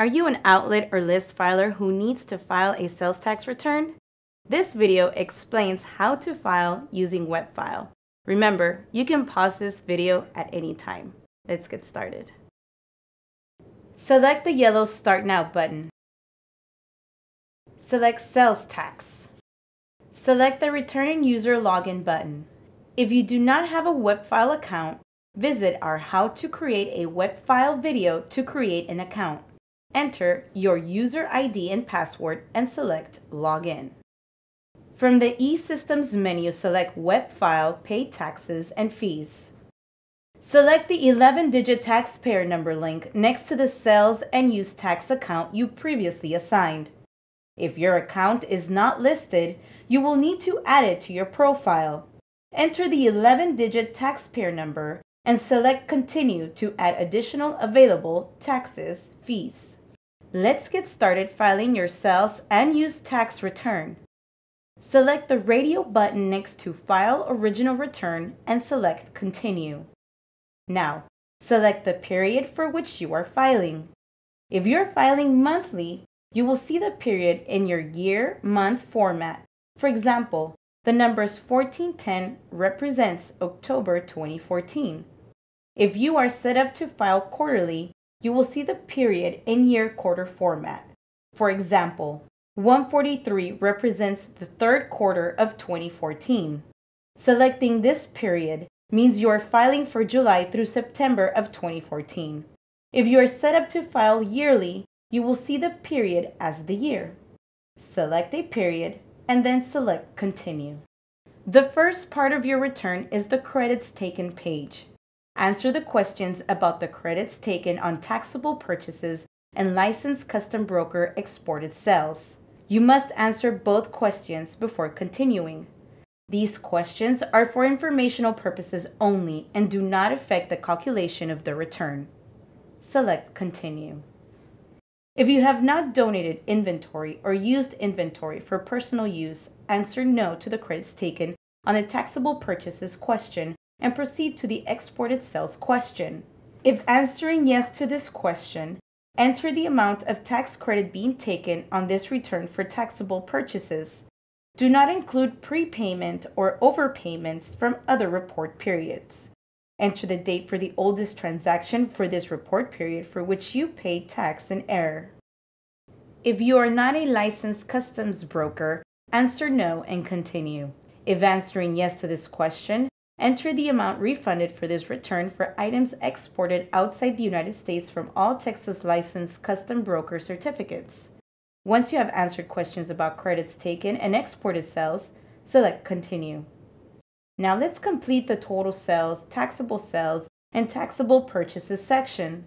Are you an outlet or list filer who needs to file a sales tax return? This video explains how to file using WebFile. Remember, you can pause this video at any time. Let's get started. Select the yellow Start Now button. Select Sales Tax. Select the Returning User Login button. If you do not have a WebFile account, visit our How to Create a WebFile video to create an account. Enter your user ID and password and select Login. From the eSystems menu, select WebFile, Pay Taxes and Fees. Select the 11-digit taxpayer number link next to the sales and use tax account you previously assigned. If your account is not listed, you will need to add it to your profile. Enter the 11-digit taxpayer number and select Continue to add additional available taxes, fees. Let's get started filing your sales and use tax return. Select the radio button next to File Original Return and select Continue. Now, select the period for which you are filing. If you're filing monthly, you will see the period in your year-month format. For example, the numbers 1410 represents October 2014. If you are set up to file quarterly, you will see the period in year-quarter format. For example, 143 represents the third quarter of 2014. Selecting this period means you are filing for July through September of 2014. If you are set up to file yearly, you will see the period as the year. Select a period and then select Continue. The first part of your return is the Credits Taken page. Answer the questions about the credits taken on taxable purchases and licensed custom broker exported sales. You must answer both questions before continuing. These questions are for informational purposes only and do not affect the calculation of the return. Select Continue. If you have not donated inventory or used inventory for personal use, answer no to the credits taken on the taxable purchases question and proceed to the exported sales question. If answering yes to this question, enter the amount of tax credit being taken on this return for taxable purchases. Do not include prepayment or overpayments from other report periods. Enter the date for the oldest transaction for this report period for which you paid tax in error. If you are not a licensed customs broker, answer no and continue. If answering yes to this question, enter the amount refunded for this return for items exported outside the United States from all Texas licensed custom broker certificates. Once you have answered questions about credits taken and exported sales, select Continue. Now let's complete the total sales, and taxable purchases section.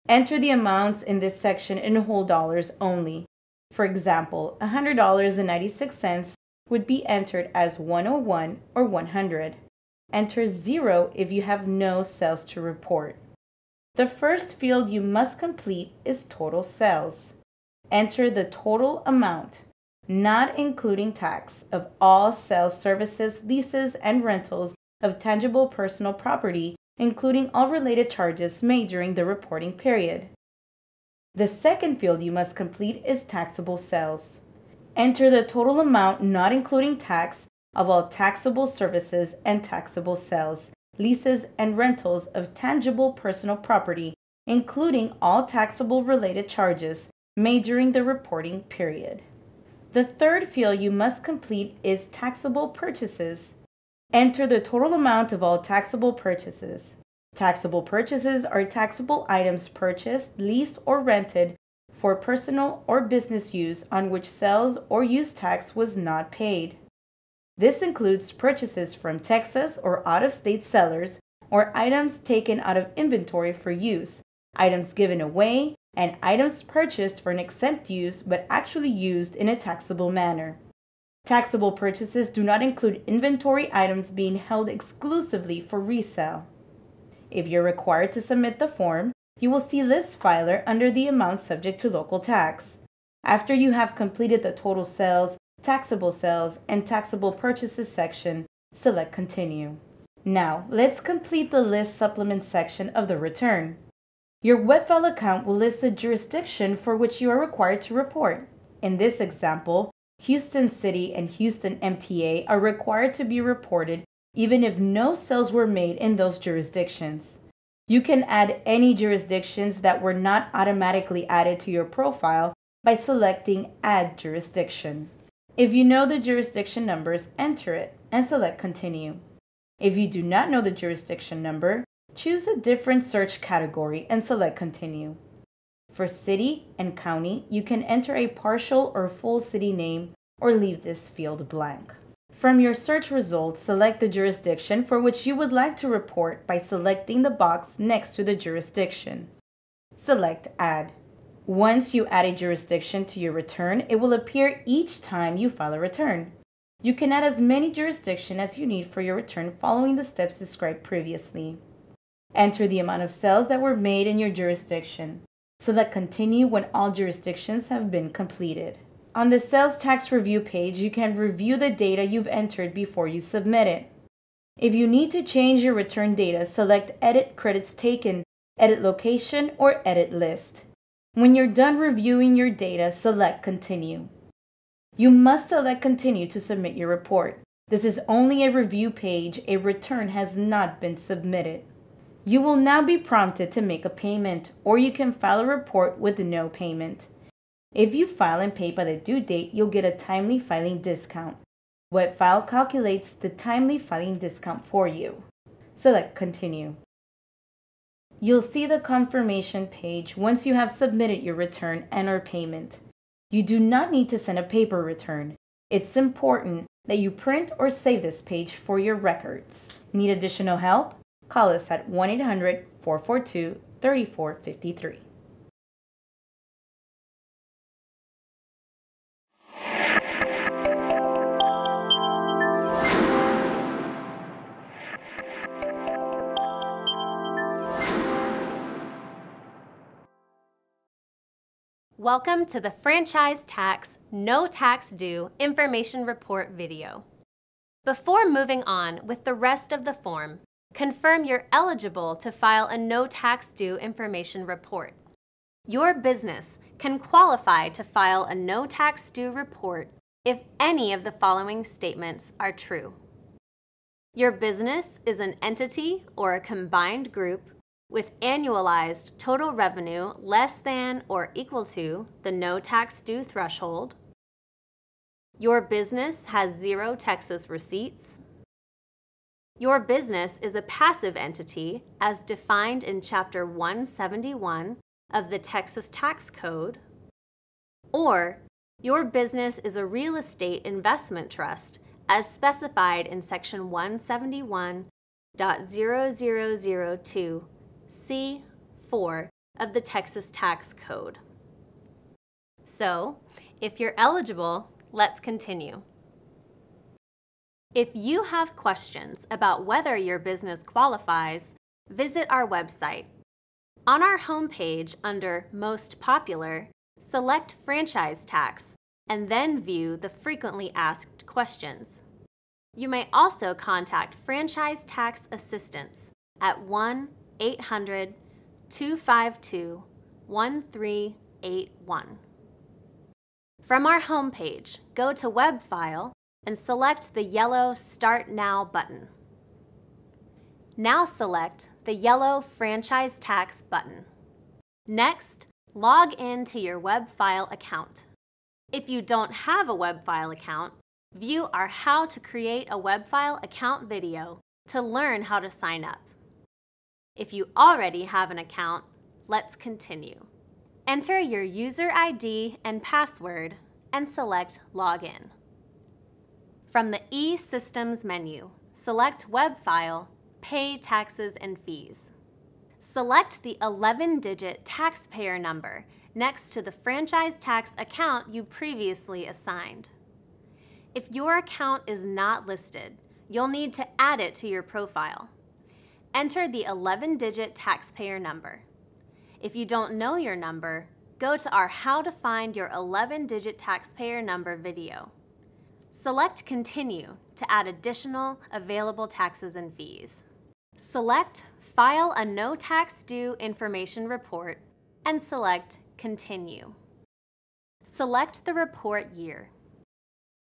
Enter the amounts in this section in whole dollars only. For example, $100.96 would be entered as 101 or 100. Enter 0 if you have no sales to report. The first field you must complete is total sales. Enter the total amount, not including tax, of all sales, services, leases, and rentals of tangible personal property, including all related charges made during the reporting period. The second field you must complete is taxable sales. Enter the total amount, not including tax, of all taxable services and taxable sales, leases, and rentals of tangible personal property, including all taxable related charges made during the reporting period. The third field you must complete is taxable purchases. Enter the total amount of all taxable purchases. Taxable purchases are taxable items purchased, leased, or rented for personal or business use on which sales or use tax was not paid. This includes purchases from Texas or out-of-state sellers, or items taken out of inventory for use, items given away, and items purchased for an exempt use but actually used in a taxable manner. Taxable purchases do not include inventory items being held exclusively for resale. If you're required to submit the form, you will see List Filer under the amount subject to local tax. After you have completed the total sales, taxable sales, and taxable purchases section, select Continue. Now, let's complete the list supplement section of the return. Your web file account will list the jurisdiction for which you are required to report. In this example, Houston City and Houston MTA are required to be reported even if no sales were made in those jurisdictions. You can add any jurisdictions that were not automatically added to your profile by selecting Add Jurisdiction. If you know the jurisdiction numbers, enter it and select Continue. If you do not know the jurisdiction number, choose a different search category and select Continue. For city and county, you can enter a partial or full city name or leave this field blank. From your search results, select the jurisdiction for which you would like to report by selecting the box next to the jurisdiction. Select Add. Once you add a jurisdiction to your return, it will appear each time you file a return. You can add as many jurisdictions as you need for your return following the steps described previously. Enter the amount of sales that were made in your jurisdiction. Select Continue when all jurisdictions have been completed. On the Sales Tax Review page, you can review the data you've entered before you submit it. If you need to change your return data, select Edit Credits Taken, Edit Location, or Edit List. When you're done reviewing your data, select Continue. You must select Continue to submit your report. This is only a review page. A return has not been submitted. You will now be prompted to make a payment, or you can file a report with no payment. If you file and pay by the due date, you'll get a timely filing discount. Webfile calculates the timely filing discount for you. Select Continue. You'll see the confirmation page once you have submitted your return and/or payment. You do not need to send a paper return. It's important that you print or save this page for your records. Need additional help? Call us at 1-800-442-3453. Welcome to the Franchise Tax No Tax Due Information Report video. Before moving on with the rest of the form, confirm you're eligible to file a No Tax Due Information Report. Your business can qualify to file a No Tax Due report if any of the following statements are true. Your business is an entity or a combined group with annualized total revenue less than or equal to the no tax due threshold. Your business has 0 Texas receipts. Your business is a passive entity as defined in Chapter 171 of the Texas Tax Code. Or your business is a real estate investment trust as specified in Section 171.0002 C4 of the Texas Tax Code. So, if you're eligible, let's continue. If you have questions about whether your business qualifies, visit our website. On our homepage under Most Popular, select Franchise Tax and then view the frequently asked questions. You may also contact Franchise Tax Assistance at 1-800-252-1381. From our homepage, go to Web File and select the yellow Start Now button. Now select the yellow Franchise Tax button. Next, log in to your Web File account. If you don't have a Web File account, view our How to Create a Web File Account video to learn how to sign up. If you already have an account, let's continue. Enter your user ID and password and select Login. From the E-Systems menu, select Web File, Pay Taxes and Fees. Select the 11-digit taxpayer number next to the franchise tax account you previously assigned. If your account is not listed, you'll need to add it to your profile. Enter the 11-digit taxpayer number. If you don't know your number, go to our How to Find Your 11-Digit Taxpayer Number video. Select Continue to add additional available taxes and fees. Select File a No Tax Due Information Report and select Continue. Select the report year.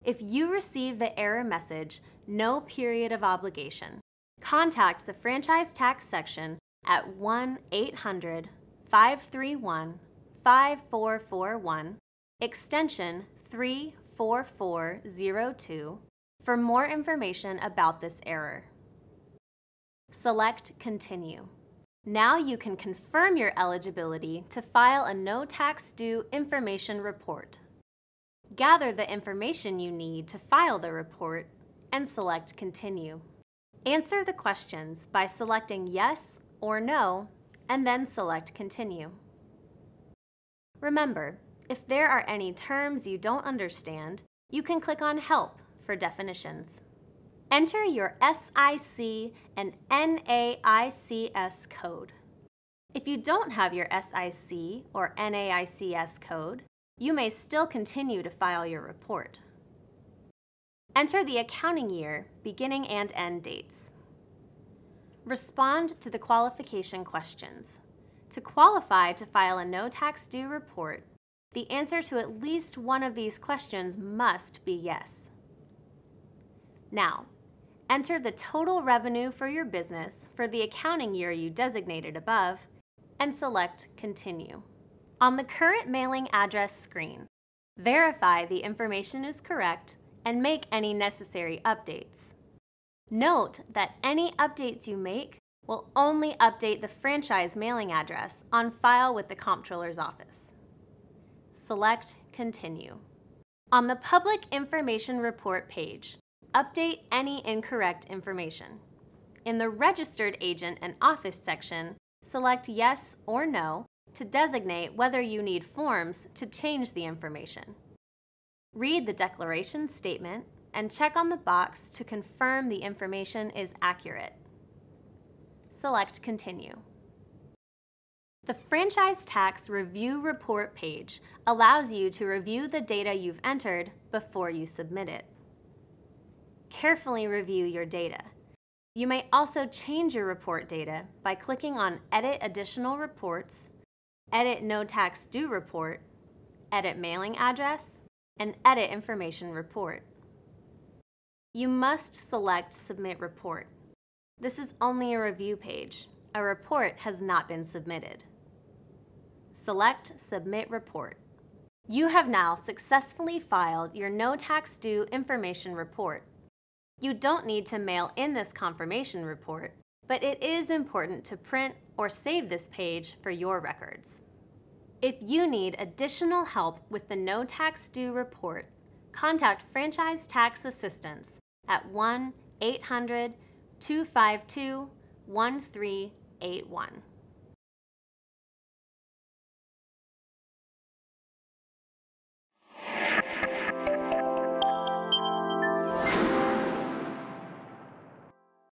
If you receive the error message, No Period of Obligation, contact the Franchise Tax section at 1-800-531-5441, extension 34402, for more information about this error. Select Continue. Now you can confirm your eligibility to file a No Tax Due Information Report. Gather the information you need to file the report and select Continue. Answer the questions by selecting Yes or No, and then select Continue. Remember, if there are any terms you don't understand, you can click on Help for definitions. Enter your SIC and NAICS code. If you don't have your SIC or NAICS code, you may still continue to file your report. Enter the accounting year, beginning and end dates. Respond to the qualification questions. To qualify to file a No Tax Due report, the answer to at least one of these questions must be yes. Now, enter the total revenue for your business for the accounting year you designated above and select Continue. On the current mailing address screen, verify the information is correct and make any necessary updates. Note that any updates you make will only update the franchise mailing address on file with the Comptroller's office. Select Continue. On the Public Information Report page, update any incorrect information. In the Registered Agent and Office section, select Yes or No to designate whether you need forms to change the information. Read the declaration statement and check on the box to confirm the information is accurate. Select Continue. The Franchise Tax Review Report page allows you to review the data you've entered before you submit it. Carefully review your data. You may also change your report data by clicking on Edit Additional Reports, Edit No Tax Due Report, Edit Mailing Address, and Edit Information Report. You must select Submit Report. This is only a review page. A report has not been submitted. Select Submit Report. You have now successfully filed your No Tax Due Information Report. You don't need to mail in this confirmation report, but it is important to print or save this page for your records. If you need additional help with the No Tax Due report, contact Franchise Tax Assistance at 1-800-252-1381.